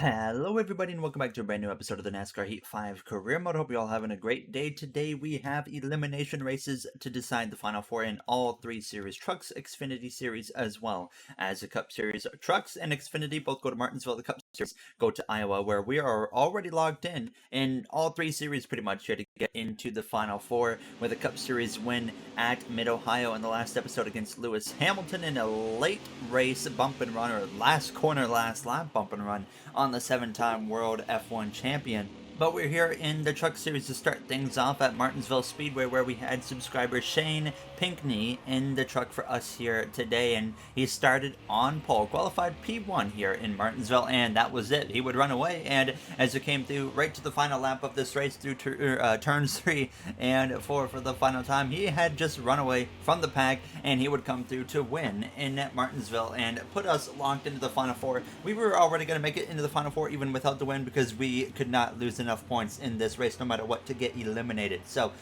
Hello everybody and welcome back to a brand new episode of the NASCAR Heat 5 Career Mode. Hope you're all having a great day. Today we have elimination races to decide the Final Four in all three series. Trucks, Xfinity Series, as well as the Cup Series. Trucks and Xfinity both go to Martinsville. The Cup Series go to Iowa, where we are already logged in all three series pretty much here to get into the Final Four, with a Cup Series win at Mid-Ohio in the last episode against Lewis Hamilton in a late race bump and run, or last corner, last lap bump and run on the seven-time world F1 champion. But we're here in the Truck Series to start things off at Martinsville Speedway, where we had subscriber Shane Pinkney in the truck for us here today, and he started on pole, qualified P1 here in Martinsville, and that was it. He would run away, and as it came through right to the final lap of this race through turns 3 and 4 for the final time, he had just run away from the pack, and he would come through to win in Martinsville and put us locked into the Final Four. We were already going to make it into the Final Four even without the win, because we could not lose enough points in this race no matter what to get eliminated. So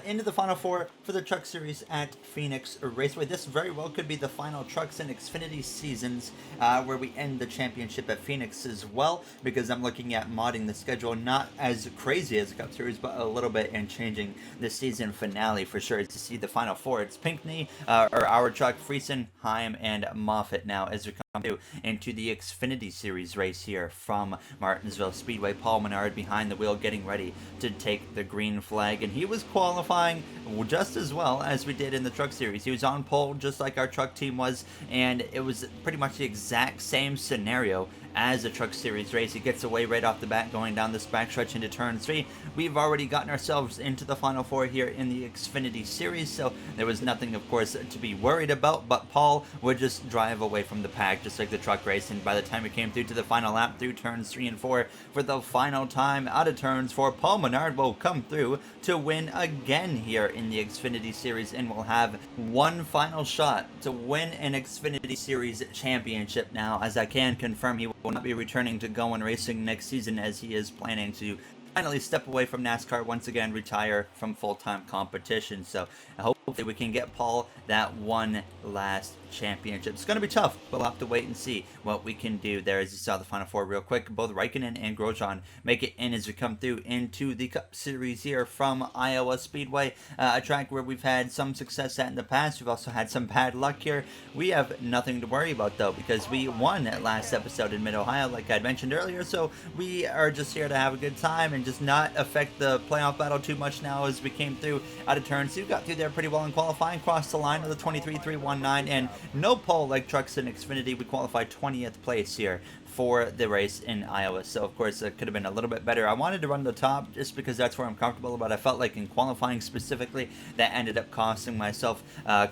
into the Final Four for the Truck Series at Phoenix Raceway. This very well could be the final Trucks and Xfinity seasons, where we end the championship at Phoenix as well, because I'm looking at modding the schedule, not as crazy as the Cup Series, but a little bit, and changing the season finale for sure to see the Final Four. It's Pinkney, or our truck, Friesen, Heim, and Moffitt now as we come through into the Xfinity Series race here from Martinsville Speedway. Paul Menard behind the wheel getting ready to take the green flag, and he was qualifying just as well as we did in the Truck Series. He was on pole just like our truck team was, and it was pretty much the exact same scenario as a Truck Series race. He gets away right off the bat going down this backstretch into turn 3. We've already gotten ourselves into the Final Four here in the Xfinity Series, so there was nothing, of course, to be worried about, but Paul would just drive away from the pack just like the truck race, and by the time we came through to the final lap through turns 3 and 4 for the final time out of turns 4, Paul Menard will come through to win again here in the Xfinity Series, and will have one final shot to win an Xfinity Series championship now, as I can confirm he will not be returning to Going Racing next season, as he is planning to finally step away from NASCAR once again, retire from full-time competition. So hopefully we can get Paul that one last championship. It's going to be tough, but we'll have to wait and see what we can do there. As you saw the Final Four real quick, both Raikkonen and Grosjean make it in as we come through into the Cup Series here from Iowa Speedway, a track where we've had some success at in the past. We've also had some bad luck here. We have nothing to worry about though, because we won that last episode in Mid-Ohio like I'd mentioned earlier, so we are just here to have a good time and just not affect the playoff battle too much now as we came through out of turn 2. Got through there pretty well in qualifying, crossed the line with a 23.319, and no pole like Trucks and Xfinity. We qualified 20th place here for the race in Iowa, so of course it could have been a little bit better. I wanted to run the top just because that's where I'm comfortable, but I felt like in qualifying specifically that ended up costing myself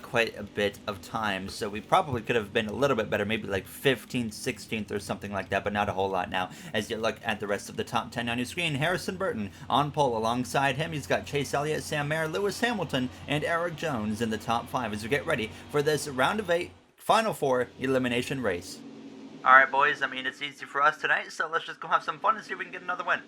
quite a bit of time, so we probably could have been a little bit better, maybe like 15th, 16th or something like that, but not a whole lot now. As you look at the rest of the top 10 on your screen, Harrison Burton on pole. Alongside him, he's got Chase Elliott, Sam Mayer, Lewis Hamilton, and Eric Jones in the top 5 as we get ready for this round of 8 Final Four elimination race. Alright boys, I mean it's easy for us tonight, so let's just go have some fun and see if we can get another win.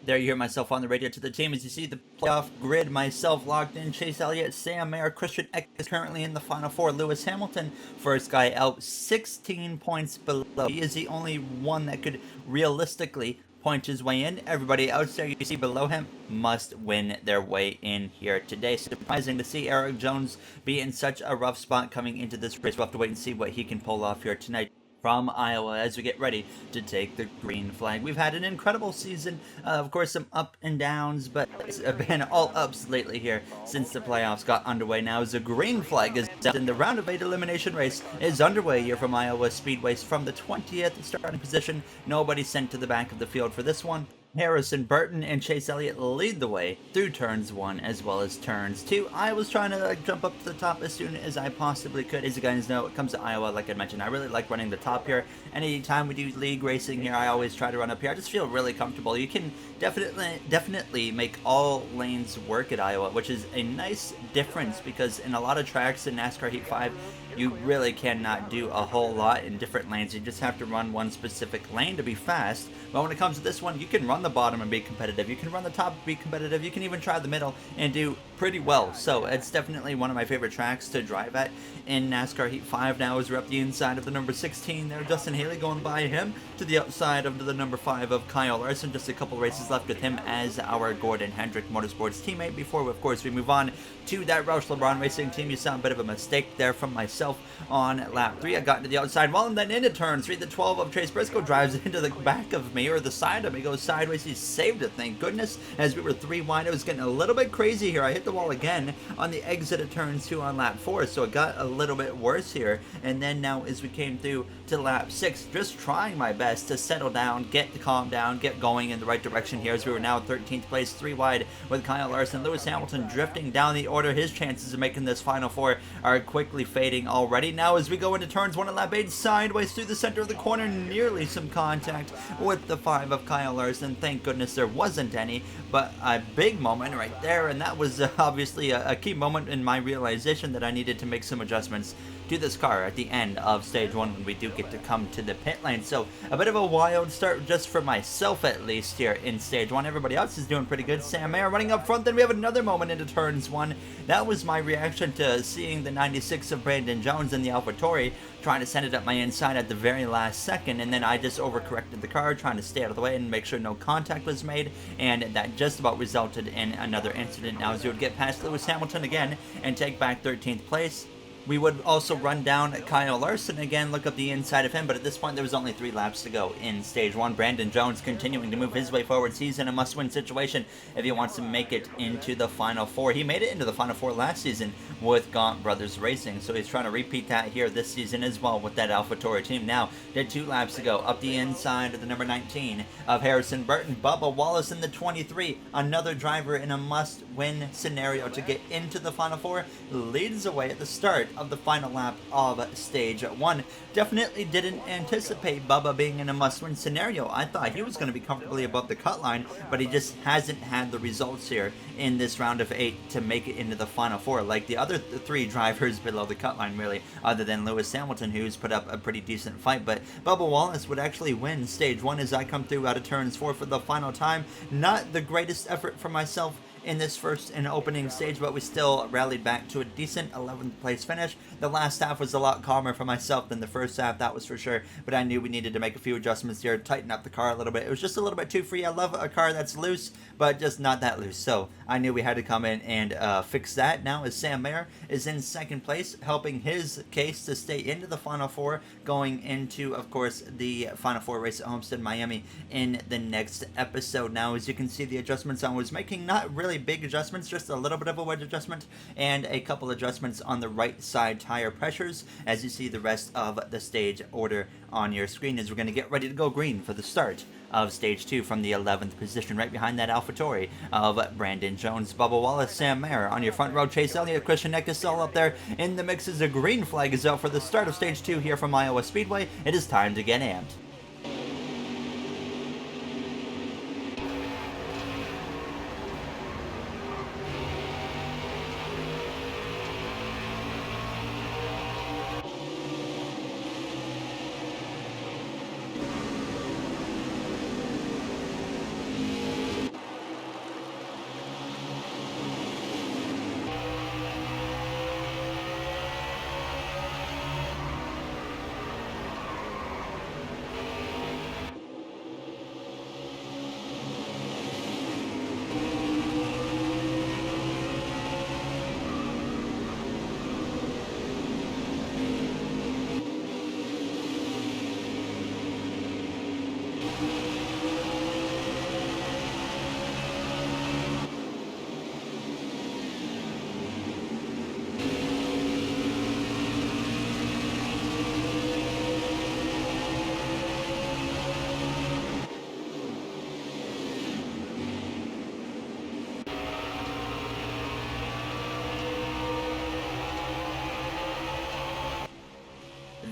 There you hear myself on the radio to the team as you see the playoff grid, myself locked in, Chase Elliott, Sam Mayer, Christian Eck is currently in the Final Four. Lewis Hamilton, first guy out, 16 points below. He is the only one that could realistically point his way in. Everybody else there you see below him must win their way in here today. Surprising to see Eric Jones be in such a rough spot coming into this race. We'll have to wait and see what he can pull off here tonight from Iowa as we get ready to take the green flag. We've had an incredible season, of course some up and downs, but it's been all ups lately here since the playoffs got underway. Now as the green flag is set and the round of 8 elimination race is underway here from Iowa Speedways from the 20th starting position. Nobody sent to the back of the field for this one. Harrison Burton and Chase Elliott lead the way through turns 1 as well as turns 2. I was trying to jump up to the top as soon as I possibly could. As you guys know, it comes to Iowa, like I mentioned, I really like running the top here. Anytime we do league racing here, I always try to run up here. I just feel really comfortable. You can definitely make all lanes work at Iowa, which is a nice difference, because in a lot of tracks in NASCAR Heat 5, you really cannot do a whole lot in different lanes. You just have to run one specific lane to be fast. But when it comes to this one, you can run the bottom and be competitive. You can run the top and be competitive. You can even try the middle and do pretty well. So it's definitely one of my favorite tracks to drive at in NASCAR Heat 5 now, as we're up the inside of the number 16 there. Justin Haley going by him to the outside of the number 5 of Kyle Larson. Just a couple races left with him as our Gordon Hendrick Motorsports teammate before, of course, we move on to that Roush LeBron Racing team. You saw a bit of a mistake there from myself on lap 3. I got into the outside wall and then into turn 3. The 12 of Chase Briscoe drives into the back of me, or the side of me, goes sideways. He saved it, thank goodness, as we were 3 wide. It was getting a little bit crazy here. I hit the wall again on the exit of turn 2 on lap 4, so it got a little bit worse here. And then now as we came through to lap 6, just trying my best to settle down, get calm down, get going in the right direction here, as we were now 13th place, 3 wide with Kyle Larson. Lewis Hamilton drifting down the order. His chances of making this final 4 are quickly fading already. Now as we go into turns 1 and lap 8, sideways through the center of the corner, nearly some contact with the 5 of Kyle Larson. Thank goodness there wasn't any, but a big moment right there, and that was obviously a key moment in my realization that I needed to make some adjustments to this car at the end of stage 1 when we do get to come to the pit lane. So a bit of a wild start just for myself, at least, here in stage 1. Everybody else is doing pretty good. Sam Mayer running up front. Then we have another moment into turns 1. That was my reaction to seeing the 96 of Brandon Jones in the AlphaTauri trying to send it up my inside at the very last second, and then I just overcorrected the car, trying to stay out of the way and make sure no contact was made, and that just about resulted in another incident. Now as you would get past Lewis Hamilton again and take back 13th place, we would also run down Kyle Larson again, look up the inside of him, but at this point there was only 3 laps to go in stage 1. Brandon Jones continuing to move his way forward. He's in a must-win situation if he wants to make it into the Final 4. He made it into the Final 4 last season with Gaunt Brothers Racing, so he's trying to repeat that here this season as well with that AlphaTauri team. Now, did 2 laps to go up the inside of the number 19 of Harrison Burton. Bubba Wallace in the 23, another driver in a must-win scenario to get into the Final 4, leads away at the start of the final lap of stage 1. Definitely didn't anticipate Bubba being in a must-win scenario. I thought he was going to be comfortably above the cut line, but he just hasn't had the results here in this round of 8 to make it into the Final 4 like the other 3 drivers below the cut line, really, other than Lewis Hamilton, who's put up a pretty decent fight. But Bubba Wallace would actually win stage 1 as I come through out of turns 4 for the final time. Not the greatest effort for myself in this first and opening stage, but we still rallied back to a decent 11th place finish. The last half was a lot calmer for myself than the first half, that was for sure, but I knew we needed to make a few adjustments here, tighten up the car a little bit. It was just a little bit too free. I love a car that's loose, but just not that loose, so I knew we had to come in and fix that. Now as Sam Mayer is in 2nd place, helping his case to stay into the Final 4, going into, of course, the Final 4 race at Homestead, Miami in the next episode. Now as you can see, the adjustments I was making, not really big adjustments, just a little bit of a wedge adjustment and a couple adjustments on the right side tire pressures, as you see the rest of the stage order on your screen, as we're going to get ready to go green for the start of stage 2 from the 11th position, right behind that AlphaTauri of Brandon Jones, Bubba Wallace, Sam Mayer on your front row, Chase Elliott, Christian Eckes all up there in the mix as a green flag is out for the start of stage 2 here from Iowa Speedway. It is time to get amped.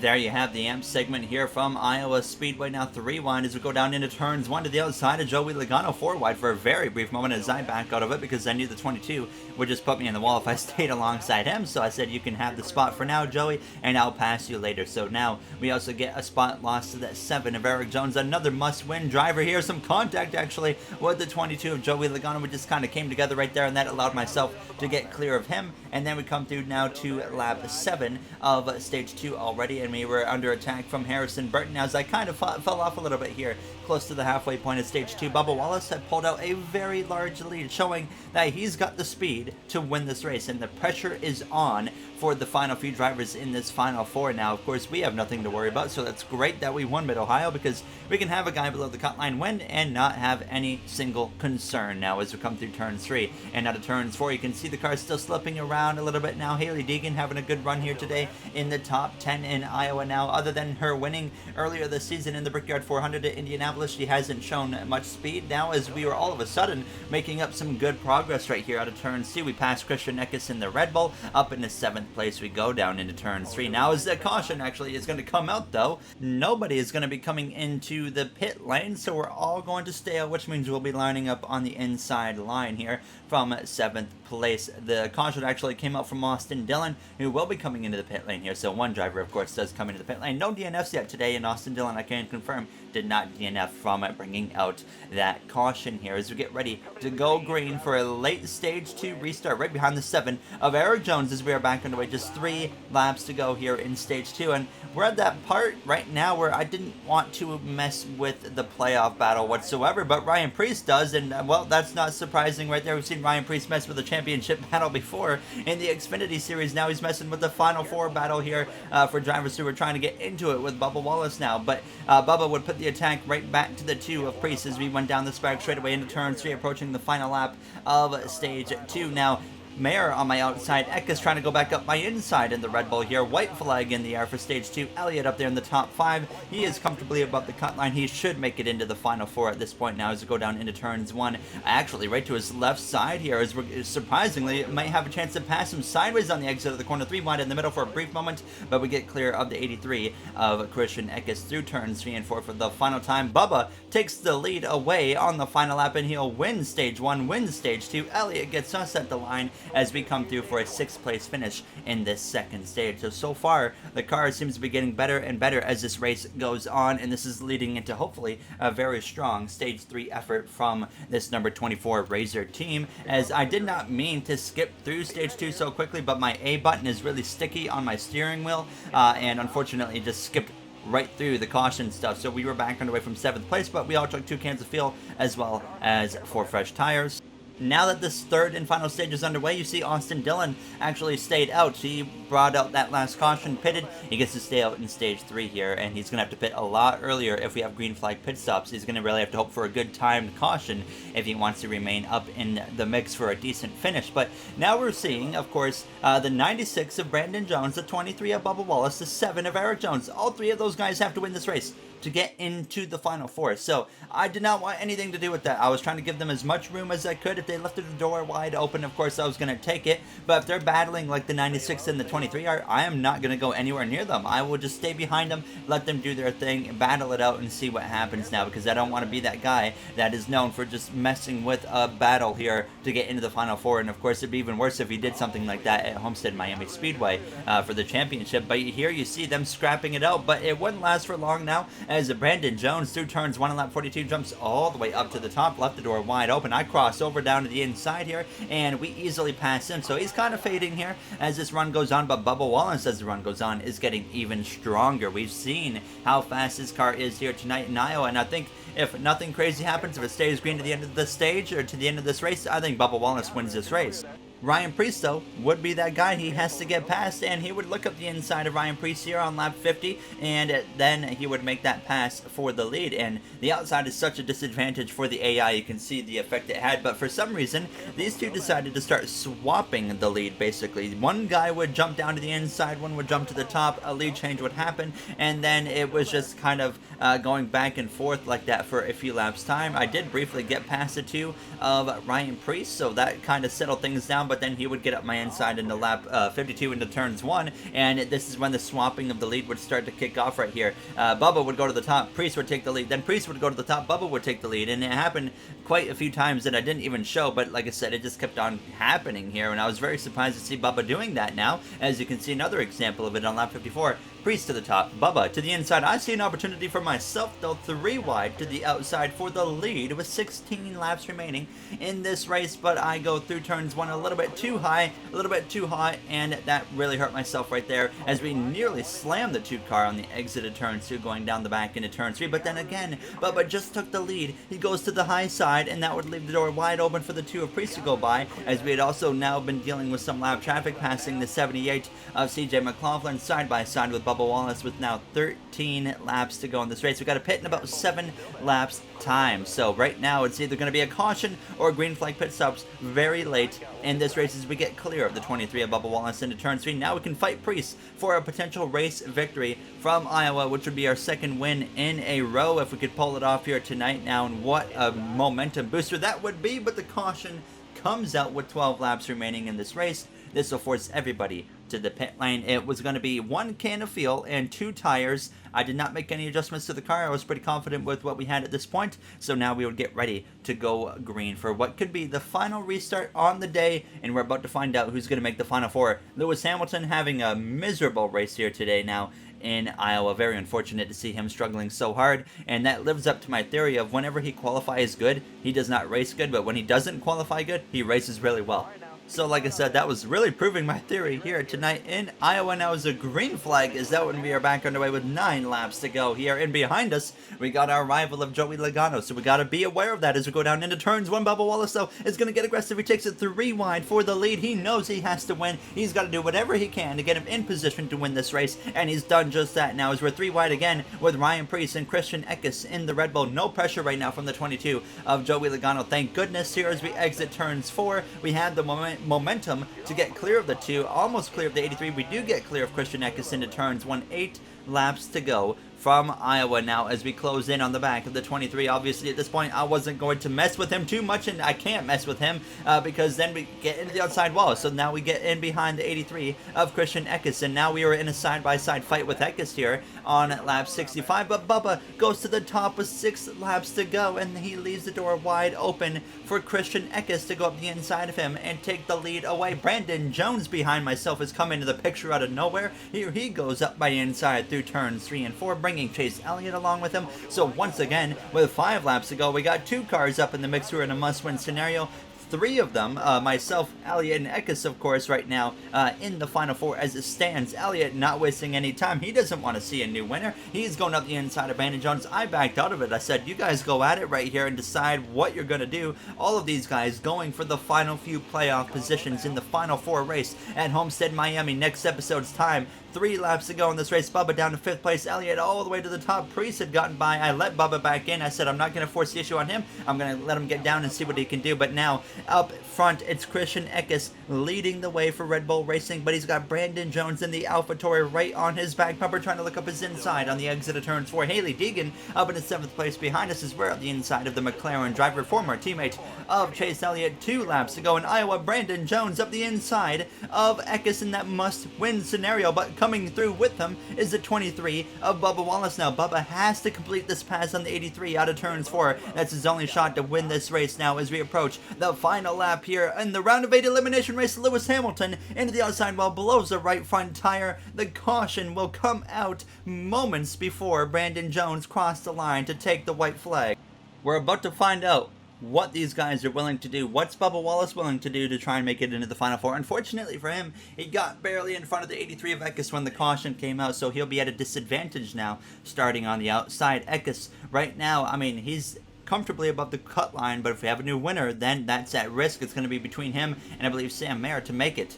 there you have the AMP segment here from Iowa Speedway. Now 3 wide as we go down into turns 1 to the outside of Joey Logano, 4 wide for a very brief moment as I back out of it because I knew the 22 would just put me in the wall if I stayed alongside him. So I said, you can have the spot for now, Joey, and I'll pass you later. So now we also get a spot lost to that 7 of Eric Jones, another must-win driver here. Some contact actually with the 22 of Joey Logano. We just kind of came together right there, and that allowed myself to get clear of him. And then we come through now to lap 7 of stage 2 already, and we were under attack from Harrison Burton as I kind of fell off a little bit here close to the halfway point of stage 2. Bubba Wallace had pulled out a very large lead, showing that he's got the speed to win this race, and the pressure is on for the final few drivers in this final 4. Now, of course, we have nothing to worry about, so that's great that we won Mid-Ohio because we can have a guy below the cut line win and not have any single concern now as we come through turn 3 and out of turns 4. You can see the car still slipping around a little bit now. Haley Deegan having a good run here today in the top 10 in Iowa now. Other than her winning earlier this season in the Brickyard 400 at Indianapolis, she hasn't shown much speed now as we were all of a sudden making up some good progress right here out of turn 2. We passed Christian Eckes in the Red Bull. Up in the 7th place we go down into turn 3. Now as the caution actually is going to come out though, nobody is going to be coming into the pit lane, so we're all going to stay out, which means we'll be lining up on the inside line here from 7th place. The caution actually came out from Austin Dillon, who will be coming into the pit lane here. So one driver, of course, does come into the pit lane. No DNFs yet today, and Austin Dillon, I can confirm, did not DNF from bringing out that caution here as we get ready to go green for a late stage 2 restart right behind the 7 of Eric Jones as we are back underway. Just 3 laps to go here in stage 2, and we're at that part right now where I didn't want to mess with the playoff battle whatsoever, but Ryan Preece does, and well, that's not surprising right there. We've seen Ryan Preece mess with the championship battle before in the Xfinity series. Now he's messing with the final 4 battle here for drivers who are trying to get into it with Bubba Wallace now, but Bubba would put the attack right back to the 2 of Preece as we went down the spark straight away into turn 3, approaching the final lap of stage 2. Now Mayer on my outside, Eckes trying to go back up my inside in the Red Bull here. White flag in the air for stage 2. Elliott up there in the top 5. He is comfortably above the cut line. He should make it into the final 4 at this point now as we go down into turns 1. Actually, right to his left side here as we're surprisingly might have a chance to pass him sideways on the exit of the corner. 3 wide in the middle for a brief moment, but we get clear of the 83 of Christian Eckes through turns 3 and 4 for the final time. Bubba takes the lead away on the final lap, and he'll win stage 1, win stage 2. Elliott gets us at the line as we come through for a 6th place finish in this 2nd stage. So far, the car seems to be getting better and better as this race goes on, and this is leading into hopefully a very strong stage 3 effort from this number 24 Razor team, as I did not mean to skip through stage 2 so quickly, but my A button is really sticky on my steering wheel, and unfortunately just skipped right through the caution stuff. So we were back underway from 7th place, but we all took 2 cans of fuel as well as 4 fresh tires. Now that this 3rd and final stage is underway, you see Austin Dillon actually stayed out. He brought out that last caution, pitted. He gets to stay out in stage 3 here, and he's going to have to pit a lot earlier if we have green flag pit stops. He's going to really have to hope for a good timed caution if he wants to remain up in the mix for a decent finish. But now we're seeing, of course, the 96 of Brandon Jones, the 23 of Bubba Wallace, the 7 of Eric Jones. All 3 of those guys have to win this race to get into the final 4. So I did not want anything to do with that. I was trying to give them as much room as I could. If they left the door wide open, of course I was going to take it, but if they're battling like the 96 and the 23 are, I am not going to go anywhere near them. I will just stay behind them, let them do their thing, battle it out, and see what happens now, because I don't want to be that guy that is known for just messing with a battle here to get into the final 4. And of course it'd be even worse if he did something like that at Homestead Miami Speedway for the championship. But here you see them scrapping it out, but it wouldn't last for long now as Brandon Jones through turns 1 and lap 42 jumps all the way up to the top, left the door wide open. I cross over down to the inside here, and we easily pass him. So he's kind of fading here as this run goes on, but Bubba Wallace, as the run goes on, is getting even stronger. We've seen how fast his car is here tonight in Iowa, and I think if nothing crazy happens, if it stays green to the end of the stage or to the end of this race, I think Bubba Wallace wins this race. Ryan Preece, though, would be that guy he has to get past, and he would look up the inside of Ryan Preece here on lap 50, and then he would make that pass for the lead. And the outside is such a disadvantage for the AI. You can see the effect it had, but for some reason, these two decided to start swapping the lead, basically. One guy would jump down to the inside, one would jump to the top, a lead change would happen, and then it was just kind of going back and forth like that for a few laps time. I did briefly get past the 2 of Ryan Preece, so that kind of settled things down, but but then he would get up my inside into lap 52 into turns 1, and this is when the swapping of the lead would start to kick off right here. Bubba would go to the top, Priest would take the lead, then Priest would go to the top, Bubba would take the lead, and it happened quite a few times that I didn't even show, but like I said, it just kept on happening here, and I was very surprised to see Bubba doing that now. As you can see, another example of it on lap 54. Priest to the top, Bubba to the inside. I see an opportunity for myself, though, 3 wide to the outside for the lead with 16 laps remaining in this race, but I go through turns 1 a little bit too high, a little bit too hot, and that really hurt myself right there as we nearly slammed the 2 car on the exit of turn 2 going down the back into turn 3, but then again, Bubba just took the lead. He goes to the high side, and that would leave the door wide open for the 2 of Priest to go by, as we had also now been dealing with some lap traffic, passing the 78 of CJ McLaughlin side by side with Bubba Wallace with now 13 laps to go in this race. We got a pit in about 7 laps time. So right now it's either going to be a caution or green flag pit stops very late in this race as we get clear of the 23 of Bubba Wallace into turn 3. Now we can fight Priest for a potential race victory from Iowa, which would be our 2nd win in a row if we could pull it off here tonight now, and what a momentum booster that would be. But the caution comes out with 12 laps remaining in this race. This will force everybody to the pit lane. It was going to be 1 can of fuel and 2 tires. I did not make any adjustments to the car. I was pretty confident with what we had at this point. So now we would get ready to go green for what could be the final restart on the day. And we're about to find out who's going to make the Final 4. Lewis Hamilton having a miserable race here today now in Iowa. Very unfortunate to see him struggling so hard, and that lives up to my theory of whenever he qualifies good, he does not race good, but when he doesn't qualify good, he races really well. So like I said, that was really proving my theory here tonight in Iowa. Now is a green flag, as that when we are back underway with 9 laps to go here. And behind us, we got our rival of Joey Logano. So we got to be aware of that as we go down into turns 1. Bubba Wallace, though, is going to get aggressive. He takes it 3 wide for the lead. He knows he has to win. He's got to do whatever he can to get him in position to win this race. And he's done just that now as we're 3 wide again with Ryan Preece and Christian Eckes in the Red Bull. No pressure right now from the 22 of Joey Logano. Thank goodness here as we exit turns 4. We had the momentum to get clear of the 2, almost clear of the 83. We do get clear of Christian Eckes into turns 1. 8 laps to go from Iowa now as we close in on the back of the 23. Obviously at this point I wasn't going to mess with him too much, and I can't mess with him because then we get into the outside wall. So now we get in behind the 83 of Christian Eckes, and now we are in a side-by-side fight with Eckes here on lap 65. But Bubba goes to the top with 6 laps to go, and he leaves the door wide open for Christian Eckes to go up the inside of him and take the lead away. Brandon Jones behind myself has come into the picture out of nowhere. Here he goes up by inside through turns 3 and 4, bringing Chase Elliott along with him. So once again, with 5 laps to go, we got 2 cars up in the mix who are in a must-win scenario. 3 of them, myself, Elliott, and Eckes, of course, right now in the Final 4 as it stands. Elliott not wasting any time. He doesn't want to see a new winner. He's going up the inside of Brandon Jones. I backed out of it. I said, you guys go at it right here and decide what you're going to do. All of these guys going for the final few playoff positions in the Final 4 race at Homestead, Miami. Next episode's time. 3 laps to go in this race. Bubba down to 5th place. Elliott all the way to the top. Priest had gotten by. I let Bubba back in. I said, I'm not going to force the issue on him. I'm going to let him get down and see what he can do. But now, up front, it's Christian Eckes leading the way for Red Bull Racing. But he's got Brandon Jones in the AlphaTauri right on his back bumper, trying to look up his inside on the exit of turns 4. Haley Deegan up in the 7th place behind us as we're at the inside of the McLaren driver, former teammate of Chase Elliott. 2 laps to go in Iowa. Brandon Jones up the inside of Eckes in that must-win scenario. But coming through with them is the 23 of Bubba Wallace now. Bubba has to complete this pass on the 83 out of turns 4. That's his only shot to win this race now as we approach the final lap here in the round of 8 elimination race. Lewis Hamilton into the outside wall, blows the right front tire. The caution will come out moments before Brandon Jones crossed the line to take the white flag. We're about to find out what these guys are willing to do. What's Bubba Wallace willing to do to try and make it into the Final 4? Unfortunately for him, he got barely in front of the 83 of Eckes when the caution came out, so he'll be at a disadvantage now starting on the outside. Eckes right now, I mean, he's comfortably above the cut line, but if we have a new winner, then that's at risk. It's going to be between him and I believe Sam Mayer to make it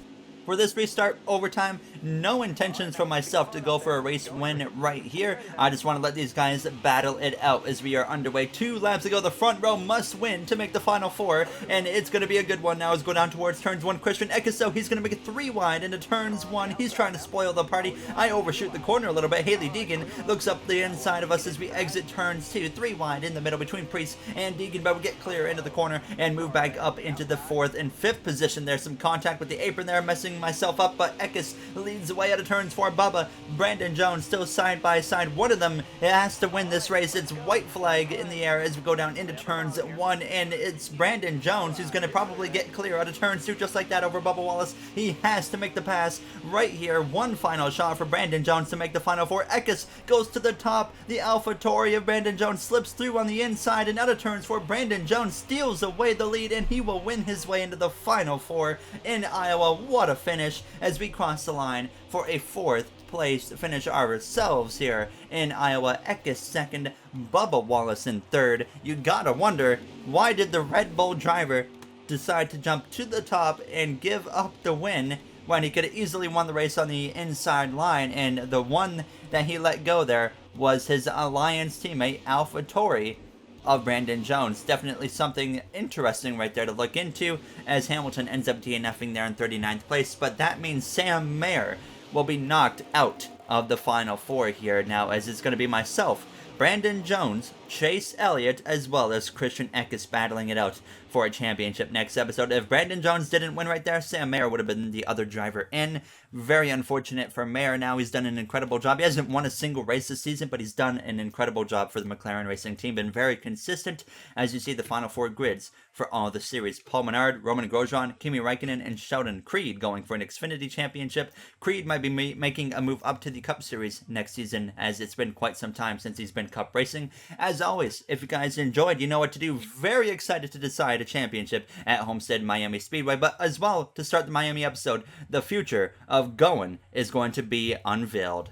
for this restart overtime. No intentions for myself to go for a race win right here. I just want to let these guys battle it out as we are underway. 2 laps to go. The front row must win to make the final 4, and it's going to be a good one now as we go down towards turns 1. Christian Ekiso, he's going to make it 3 wide into turns 1. He's trying to spoil the party. I overshoot the corner a little bit. Haley Deegan looks up the inside of us as we exit turns 2. 3 wide in the middle between Priest and Deegan, but we get clear into the corner and move back up into the 4th and 5th position. There's some contact with the apron there, messing myself up, but Ekis leads the way out of turns 4. Bubba, Brandon Jones still side by side. One of them has to win this race. It's white flag in the air as we go down into turns 1, and it's Brandon Jones who's going to probably get clear out of turns 2 just like that over Bubba Wallace. He has to make the pass right here. One final shot for Brandon Jones to make the final 4. Ekis goes to the top. The AlphaTauri of Brandon Jones slips through on the inside and out of turns 4. Brandon Jones steals away the lead, and he will win his way into the final 4 in Iowa. What a finish as we cross the line for a 4th place finish ourselves here in Iowa. Ekis 2nd, Bubba Wallace in 3rd. You gotta wonder, why did the Red Bull driver decide to jump to the top and give up the win when he could have easily won the race on the inside line? And the one that he let go there was his alliance teammate AlphaTauri of Brandon Jones. Definitely something interesting right there to look into as Hamilton ends up DNFing there in 39th place. But that means Sam Mayer will be knocked out of the final 4 here now, as it's going to be myself, Brandon Jones, Chase Elliott, as well as Christian Eckes battling it out for a championship next episode. If Brandon Jones didn't win right there, Sam Mayer would have been the other driver in. Very unfortunate for Mayer now. He's done an incredible job. He hasn't won a single race this season, but he's done an incredible job for the McLaren Racing team. Been very consistent, as you see the final 4 grids for all the series. Paul Menard, Roman Grosjean, Kimi Räikkönen, and Sheldon Creed going for an Xfinity championship. Creed might be making a move up to the Cup Series next season, as it's been quite some time since he's been Cup racing. As always, if you guys enjoyed, you know what to do. Very excited to decide a championship at Homestead Miami Speedway, but as well, to start the Miami episode, the future of going is going to be unveiled.